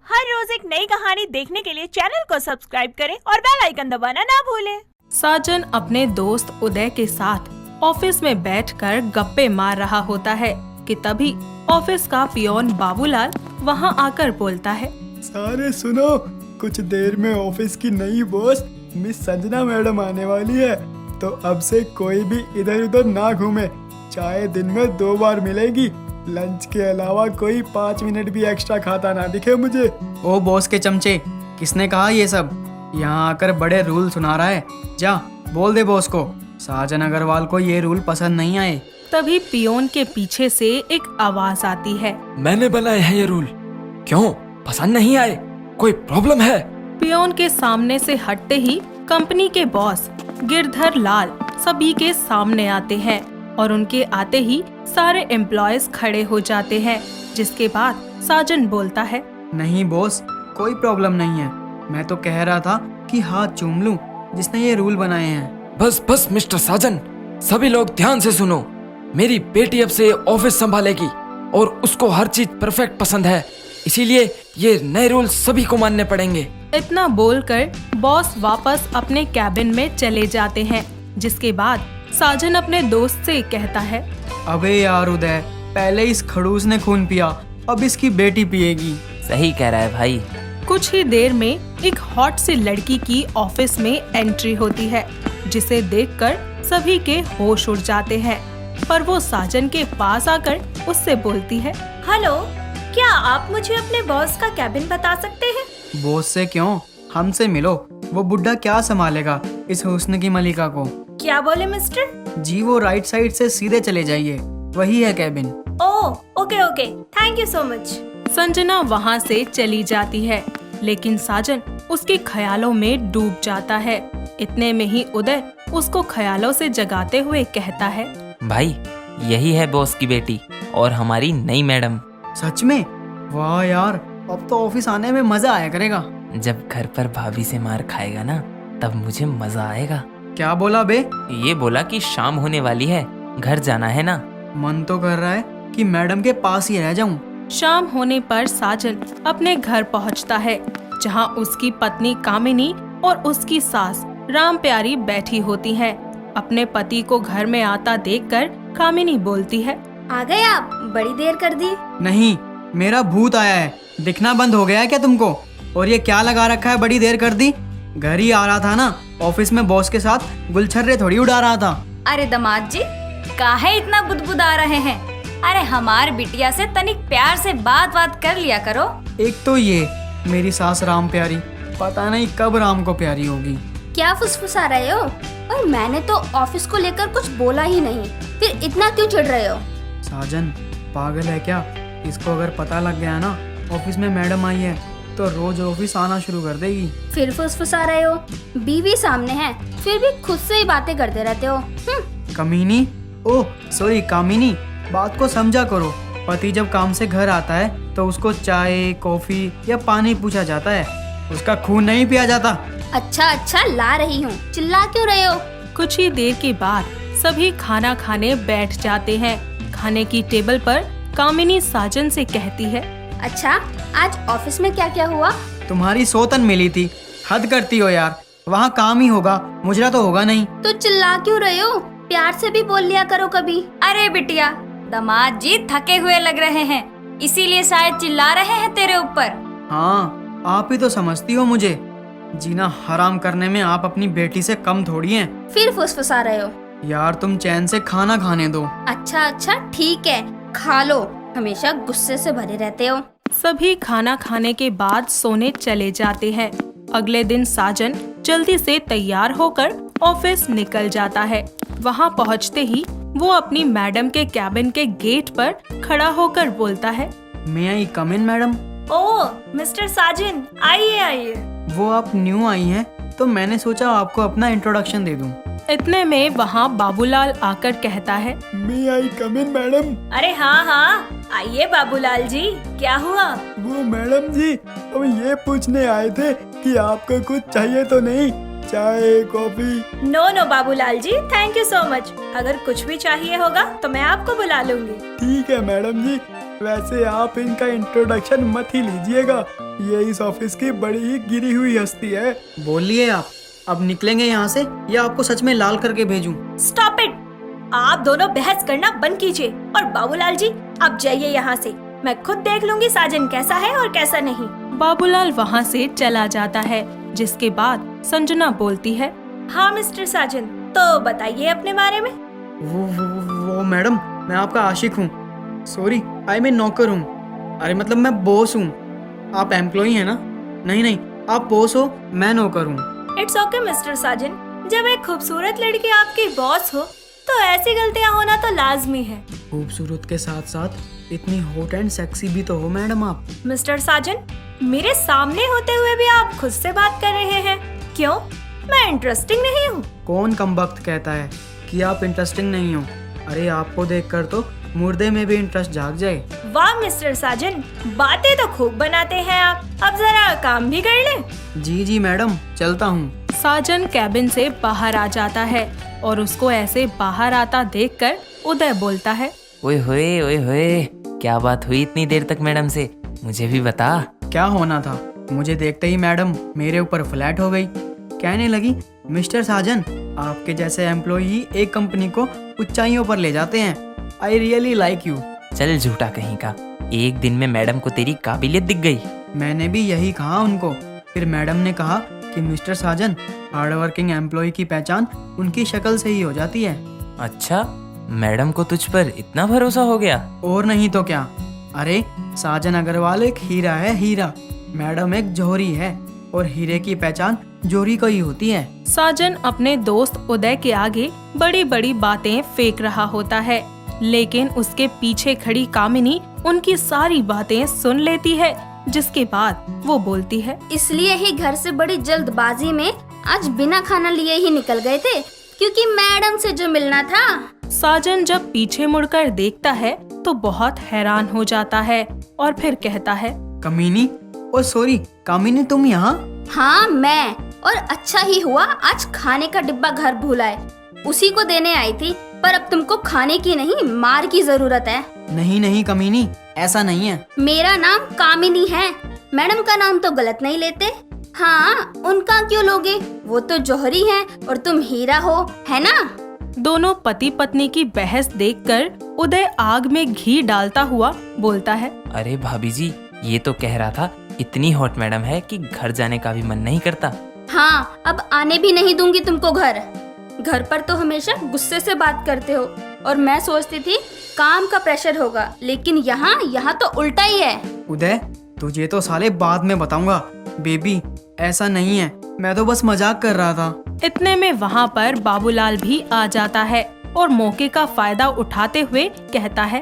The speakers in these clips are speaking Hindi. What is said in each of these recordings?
हर रोज एक नई कहानी देखने के लिए चैनल को सब्सक्राइब करें और बेल आइकन दबाना ना भूलें। साजन अपने दोस्त उदय के साथ ऑफिस में बैठकर गप्पे मार रहा होता है कि तभी ऑफिस का पियोन बाबूलाल वहां आकर बोलता है, सारे सुनो, कुछ देर में ऑफिस की नई बॉस मिस संजना मैडम आने वाली है, तो अब से कोई भी इधर उधर ना घूमे। चाय दिन में 2 बार मिलेगी, लंच के अलावा कोई 5 मिनट भी एक्स्ट्रा खाता ना दिखे मुझे। ओ बॉस के चमचे, किसने कहा ये सब? यहाँ आकर बड़े रूल सुना रहा है। जा बोल दे बॉस को, साजन अग्रवाल को ये रूल पसंद नहीं आए। तभी पियोन के पीछे से एक आवाज आती है, मैंने बनाए हैं ये रूल, क्यों पसंद नहीं आए? कोई प्रॉब्लम है? पियोन के सामने से हटते ही कंपनी के बॉस गिरधर लाल सभी के सामने आते हैं और उनके आते ही सारे एम्प्लॉयज खड़े हो जाते हैं। जिसके बाद साजन बोलता है, नहीं बॉस, कोई प्रॉब्लम नहीं है। मैं तो कह रहा था कि हाथ चूम लूं जिसने ये रूल बनाए हैं। बस बस मिस्टर साजन, सभी लोग ध्यान से सुनो। मेरी बेटी अब से ऑफिस संभालेगी और उसको हर चीज परफेक्ट पसंद है, इसीलिए ये नए रूल सभी को मानने पड़ेंगे। इतना बोलकर बॉस वापस अपने कैबिन में चले जाते हैं। जिसके बाद साजन अपने दोस्त से कहता है, अबे यार उदय, पहले इस खड़ूस ने खून पिया, अब इसकी बेटी पिएगी। सही कह रहा है भाई। कुछ ही देर में एक हॉट सी लड़की की ऑफिस में एंट्री होती है, जिसे देखकर सभी के होश उड़ जाते हैं। पर वो साजन के पास आकर उससे बोलती है, हेलो, क्या आप मुझे अपने बॉस का कैबिन बता सकते हैं? बॉस से क्यों, हमसे मिलो। वो बुड्ढा क्या संभालेगा इस हुस्न की मलिका को। क्या बोले मिस्टर? जी वो राइट साइड से सीधे चले जाइए, वही है cabin. Oh, okay okay, thank you so much. Sanjana वहाँ से चली जाती है, लेकिन साजन उसके ख्यालों में डूब जाता है। इतने में ही उदय उसको ख्यालों से जगाते हुए कहता है, भाई यही है बॉस की बेटी और हमारी नई मैडम। सच में? वाह यार, अब तो ऑफिस आने में मजा आया करेगा। जब घर पर भाभी से मार खाएगा ना, तब मुझे मजा आएगा। क्या बोला बे? ये बोला कि शाम होने वाली है, घर जाना है ना। मन तो कर रहा है कि मैडम के पास ही रह जाऊं। शाम होने पर साजन अपने घर पहुंचता है, जहां उसकी पत्नी कामिनी और उसकी सास राम प्यारी बैठी होती हैं। अपने पति को घर में आता देखकर कामिनी बोलती है, आ गए आप, बड़ी देर कर दी। नहीं, मेरा भूत आया है, दिखना बंद हो गया है क्या तुमको? और ये क्या लगा रखा है, बड़ी देर कर दी? घर ही आ रहा था ना, ऑफिस में बॉस के साथ गुलछर्रे थोड़ी उड़ा रहा था। अरे दामाद जी, काहे इतना बुदबुदा रहे हैं? अरे हमार बिटिया से तनिक प्यार से बात कर लिया करो। एक तो ये मेरी सास राम प्यारी, पता नहीं कब राम को प्यारी होगी। क्या फुसफुसा रहे हो? और मैंने तो ऑफिस को लेकर कुछ बोला ही नहीं, फिर इतना क्यों चिढ़ रहे हो? साजन पागल है क्या? इसको अगर पता लग गया ना ऑफिस में मैडम आई है, तो रोज ऑफिस आना शुरू कर देगी। फिर फुसफुसा रहे हो? बीवी सामने है, फिर भी खुद से ही बातें करते रहते हो। कमीनी, ओह सॉरी कामिनी, बात को समझा करो। पति जब काम से घर आता है तो उसको चाय, कॉफी या पानी पूछा जाता है, उसका खून नहीं पिया जाता। अच्छा ला रही हूँ, चिल्ला क्यों रहे हो? कुछ ही देर के बाद सभी खाना खाने बैठ जाते हैं। खाने की टेबल पर कामिनी साजन से कहती है, अच्छा, आज ऑफिस में क्या क्या हुआ? तुम्हारी सौतन मिली थी, हद करती हो यार। वहाँ काम ही होगा, मुजरा तो होगा नहीं। तो चिल्ला क्यों रहे हो? प्यार से भी बोल लिया करो कभी। अरे बिटिया, दामाद जी थके हुए लग रहे हैं, इसीलिए शायद चिल्ला रहे हैं तेरे ऊपर। हाँ, आप ही तो समझती हो मुझे। जीना हराम करने में आप अपनी बेटी से कम थोड़ी हैं। फिर फुसफुसा रहे हो? यार तुम चैन से खाना खाने दो। अच्छा ठीक है, खा लो, हमेशा गुस्से से भरे रहते हो। सभी खाना खाने के बाद सोने चले जाते हैं। अगले दिन साजन जल्दी से तैयार होकर ऑफिस निकल जाता है। वहाँ पहुँचते ही वो अपनी मैडम के कैबिन के गेट पर खड़ा होकर बोलता है, मे आई कम इन मैडम? ओह मिस्टर साजन, आइए आइए। वो आप न्यू आई हैं, तो मैंने सोचा आपको अपना इंट्रोडक्शन दे दूं। इतने में वहाँ बाबूलाल आकर कहता है, मे आई कम इन मैडम? अरे हाँ, आइए बाबूलाल जी, क्या हुआ? वो मैडम जी, हम ये पूछने आए थे कि आपको कुछ चाहिए तो नहीं? चाय, coffee? No Babulal ji, thank you so much. अगर कुछ भी चाहिए होगा तो मैं आपको बुला लूंगी। ठीक है मैडम जी, वैसे आप इनका इंट्रोडक्शन मत ही लीजिएगा, ये इस ऑफिस की बड़ी ही गिरी हुई हस्ती है। बोलिए आप, अब निकलेंगे यहाँ से या आपको सच में लाल करके भेजूं? Stop it. आप दोनों बहस करना बंद कीजिए और बाबूलाल जी आप जाइए यहाँ से। मैं खुद देख लूंगी साजन कैसा है और कैसा नहीं। बाबूलाल वहाँ से चला जाता है, जिसके बाद संजना बोलती है, हाँ मिस्टर साजन, तो बताइए अपने बारे में। वो मैडम, मैं आपका आशिक हूँ। सॉरी, आई मैं नौकर हूँ। अरे मतलब मैं बॉस हूँ। आप एम्प्लॉई हैं ना? नहीं, आप बॉस हो, मैं नौकर हूँ। इट्स ओके मिस्टर साजन, जब एक खूबसूरत लड़की आपकी बॉस हो तो ऐसी गलतियाँ होना तो लाजमी है। खूबसूरत के साथ साथ इतनी हॉट एंड सेक्सी भी तो हो मैडम आप। मिस्टर साजन, मेरे सामने होते हुए भी आप खुद से बात कर रहे हैं, क्यों? मैं इंटरेस्टिंग नहीं हूँ? कौन कमबख्त कहता है कि आप इंटरेस्टिंग नहीं हो? अरे आपको देखकर तो मुर्दे में भी इंटरेस्ट जाग जाए। वाह मिस्टर साजन, बातें तो खूब बनाते हैं आप। अब जरा काम भी कर लें। जी मैडम, चलता हूँ। साजन कैबिन से बाहर आ जाता है और उसको ऐसे बाहर आता देखकर उदय बोलता है, ओए होए, क्या बात हुई इतनी देर तक मैडम से? मुझे भी बता। क्या होना था? मुझे देखते ही मैडम मेरे ऊपर फ्लैट हो गई। कहने लगी, मिस्टर साजन, आपके जैसे एम्प्लॉई एक कंपनी को ऊंचाइयों पर ले जाते हैं। I really like you. चल झूठा कहीं का, एक दिन में मैडम को तेरी काबिलियत दिख गई। मैंने भी यही कहा उनको। फिर मैडम ने कहा कि मिस्टर साजन, हार्डवर्किंग एम्प्लॉय की पहचान उनकी शक्ल से ही हो जाती है। अच्छा, मैडम को तुझ पर इतना भरोसा हो गया? और नहीं तो क्या। अरे साजन अग्रवाल एक हीरा है, हीरा। मैडम एक जौहरी है और हीरे की पहचान जौहरी को ही होती है। साजन अपने दोस्त उदय के आगे बड़ी बड़ी बातें फेंक रहा होता है, लेकिन उसके पीछे खड़ी कामिनी उनकी सारी बातें सुन लेती है, जिसके बाद वो बोलती है, इसलिए ही घर से बड़ी जल्दबाजी में आज बिना खाना लिए ही निकल गए थे, क्योंकि मैडम से जो मिलना था। साजन जब पीछे मुड़कर देखता है तो बहुत हैरान हो जाता है और फिर कहता है, कमीनी, ओ सॉरी कामिनी, तुम यहाँ? हाँ मैं, और अच्छा ही हुआ आज खाने का डिब्बा घर भूल आए। उसी को देने आई थी, पर अब तुमको खाने की नहीं मार की जरूरत है। नहीं कमीनी, ऐसा नहीं है। मेरा नाम कामिनी है, मैडम का नाम तो गलत नहीं लेते। हाँ, उनका क्यों लोगे? वो तो जौहरी हैं और तुम हीरा हो, है ना? दोनों पति पत्नी की बहस देखकर उदय आग में घी डालता हुआ बोलता है, अरे भाभी जी, ये तो कह रहा था इतनी हॉट मैडम है कि घर जाने का भी मन नहीं करता। हाँ, अब आने भी नहीं दूंगी तुमको घर। घर पर तो हमेशा गुस्से से बात करते हो और मैं सोचती थी काम का प्रेशर होगा, लेकिन यहाँ तो उल्टा ही है। उदय, तुझे तो साले बाद में बताऊंगा। बेबी, ऐसा नहीं है, मैं तो बस मजाक कर रहा था। इतने में वहाँ पर बाबूलाल भी आ जाता है और मौके का फायदा उठाते हुए कहता है,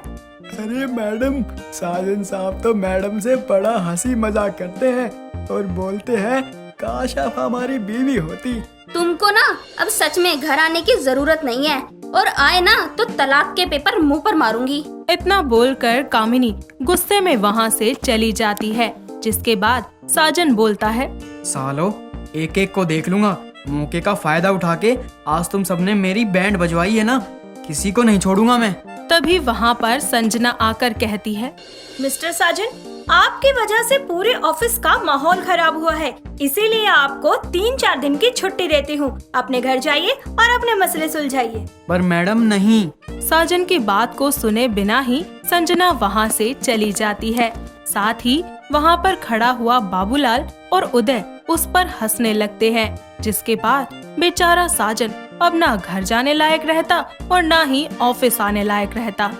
अरे मैडम, साजन साहब तो मैडम से बड़ा हंसी मजाक करते हैं और बोलते हैं काश आप हमारी बीवी होती। तुमको ना अब सच में घर आने की जरूरत नहीं है, और आए ना तो तलाक के पेपर मुंह पर मारूंगी। इतना बोलकर कामिनी गुस्से में वहाँ से चली जाती है, जिसके बाद साजन बोलता है, सालो, एक एक को देख लूंगा। मौके का फायदा उठा के आज तुम सबने मेरी बैंड बजवाई है ना, किसी को नहीं छोड़ूंगा मैं। तभी वहाँ पर संजना आकर कहती है, मिस्टर साजन, आपकी वजह से पूरे ऑफिस का माहौल खराब हुआ है, इसीलिए आपको 3-4 दिन की छुट्टी देती हूँ। अपने घर जाइए और अपने मसले सुलझाइए। पर मैडम नहीं। साजन की बात को सुने बिना ही संजना वहाँ से चली जाती है। साथ ही वहाँ पर खड़ा हुआ बाबूलाल और उदय उस पर हंसने लगते हैं, जिसके बाद बेचारा साजन अब ना घर जाने लायक रहता और ना ही ऑफिस आने लायक रहता।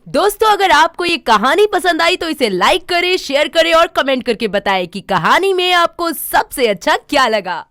दोस्तों, अगर आपको ये कहानी पसंद आई तो इसे लाइक करें, शेयर करें और कमेंट करके बताएं कि कहानी में आपको सबसे अच्छा क्या लगा।